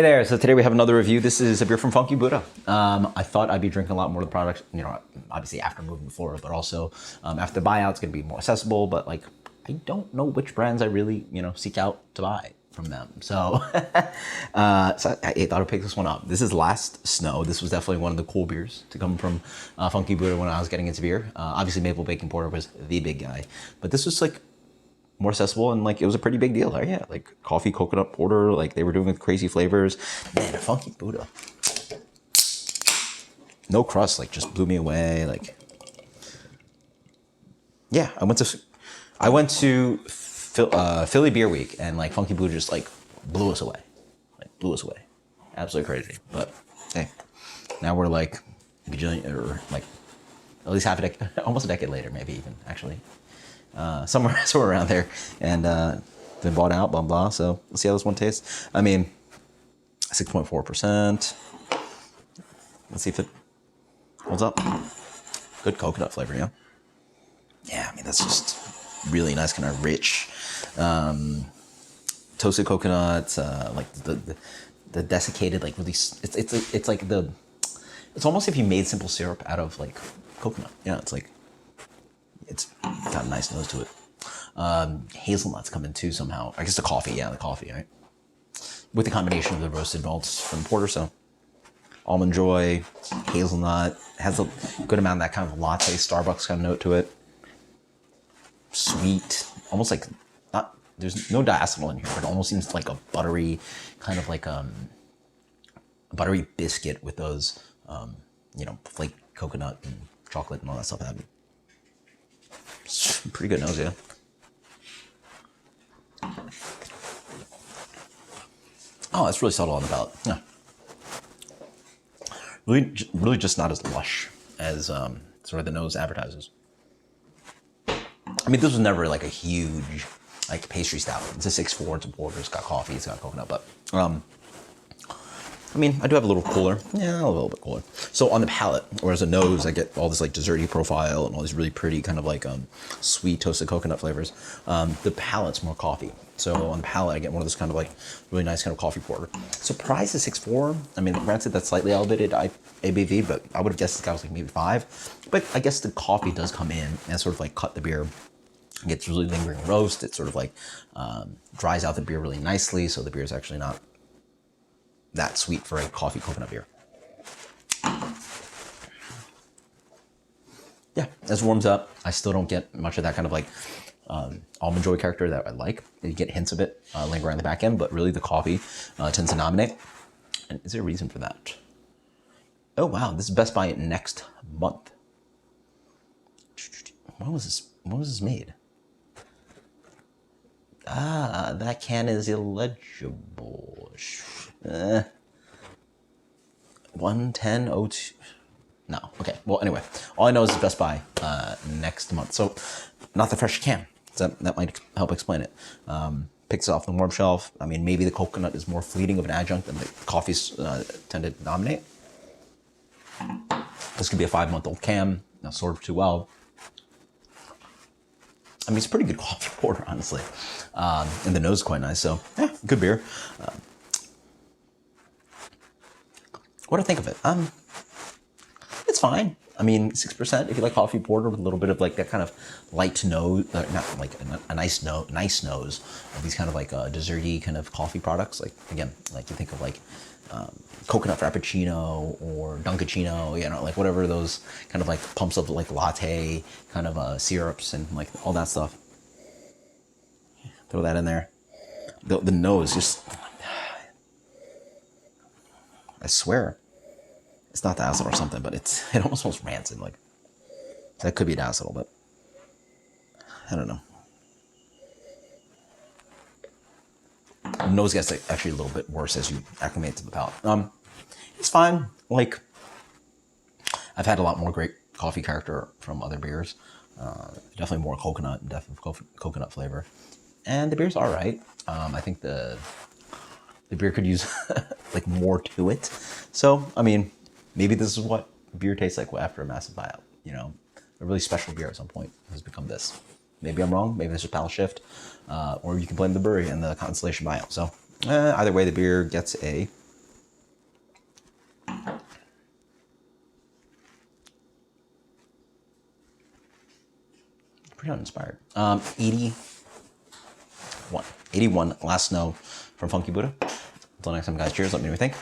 Hey there, so today we have another review. This is a beer from Funky Buddha. I thought I'd be drinking a lot more of the products, obviously after moving to Florida, but also after the buyout, it's going to be more accessible, but like, I don't know which brands I really, seek out to buy from them. So, so I thought I'd pick this one up. This is Last Snow. This was definitely one of the cool beers to come from Funky Buddha when I was getting into beer. Obviously Maple Bacon Porter was the big guy, but this was like more accessible, and like it was a pretty big deal. Like, yeah, like coffee coconut porter, like they were doing with crazy flavors. Man, a Funky Buddha, no crust, like just blew me away. Like, yeah, I went to Philly Beer Week, and like Funky Buddha just like blew us away, absolutely crazy. But hey, now we're like or like at least half a decade, almost a decade later, maybe even actually. Somewhere around there, and been bought out, blah blah. So let's see how this one tastes. I mean, 6.4%. Let's see if it holds up. Good coconut flavor, yeah. Yeah, I mean that's just really nice, kind of rich, toasted coconut, like the desiccated, like really. It's like it's almost if you made simple syrup out of like coconut. Yeah, it's like. It's got a nice nose to it. Hazelnuts come in too somehow. I guess the coffee, right? With the combination of the roasted malts from porter, so almond joy, hazelnut, has a good amount of that kind of latte Starbucks kind of note to it. Sweet, almost like not. There's no diacetyl in here, but it almost seems like a buttery kind of like a buttery biscuit with those flake coconut and chocolate and all that stuff. Pretty good nose, yeah. Oh, it's really subtle on the palate. Yeah. Really just not as lush as sort of the nose advertises. I mean, this was never like a huge like pastry stout. It's a 6.4, it's a porter, it's got coffee, it's got coconut, but I mean, I do have a little cooler. Yeah, a little bit cooler. So on the palate, whereas the nose, I get all this like desserty profile and all these really pretty kind of like sweet toasted coconut flavors. The palate's more coffee. So on the palate, I get one of those kind of like really nice kind of coffee porter. Surprised at 6.4. I mean, granted that's slightly elevated ABV, but I would have guessed this guy was like maybe 5. But I guess the coffee does come in and sort of like cut the beer. It gets really lingering roast. It sort of like dries out the beer really nicely. So the beer is actually not that sweet for a coffee coconut beer. Yeah, as it warms up, I still don't get much of that kind of like almond joy character that I like. You get hints of it linger around the back end, but really the coffee tends to dominate. And is there a reason for that? Oh wow, this is Best Buy next month. When was this made? Ah, that can is illegible. 11002. No, okay. Well, anyway, all I know is it's Best Buy next month. So, not the fresh can. So that might help explain it. Picks it off the warm shelf. I mean, maybe the coconut is more fleeting of an adjunct than the coffees tend to dominate. This could be a 5-month-old can. Not sorted too well. I mean, it's a pretty good coffee porter, honestly. And the nose is quite nice, so yeah, good beer. What do I think of it? It's fine. I mean, 6% if you like coffee porter with a little bit of like that kind of light nose, not like a nice nose of these kind of like desserty kind of coffee products. Like again, like you think of like coconut frappuccino or Dunkachino, like whatever those kind of like pumps of like latte kind of syrups and like all that stuff. Throw that in there. The nose just, I swear, it's not the acid or something, but it almost smells rancid. Like that could be the acid, but I don't know. The nose gets actually a little bit worse as you acclimate to the palate. It's fine. Like I've had a lot more great coffee character from other beers. Definitely more coconut and definitely coconut flavor. And the beer's all right. I think the beer could use like more to it. So, I mean, maybe this is what beer tastes like after a massive buyout. A really special beer at some point has become this. Maybe I'm wrong. Maybe this is palate shift. Or you can blame the brewery and the Constellation buyout. So either way, the beer gets a pretty uninspired. 81. 81, last snow from Funky Buddha. Until next time, guys, cheers. Let me know what you think.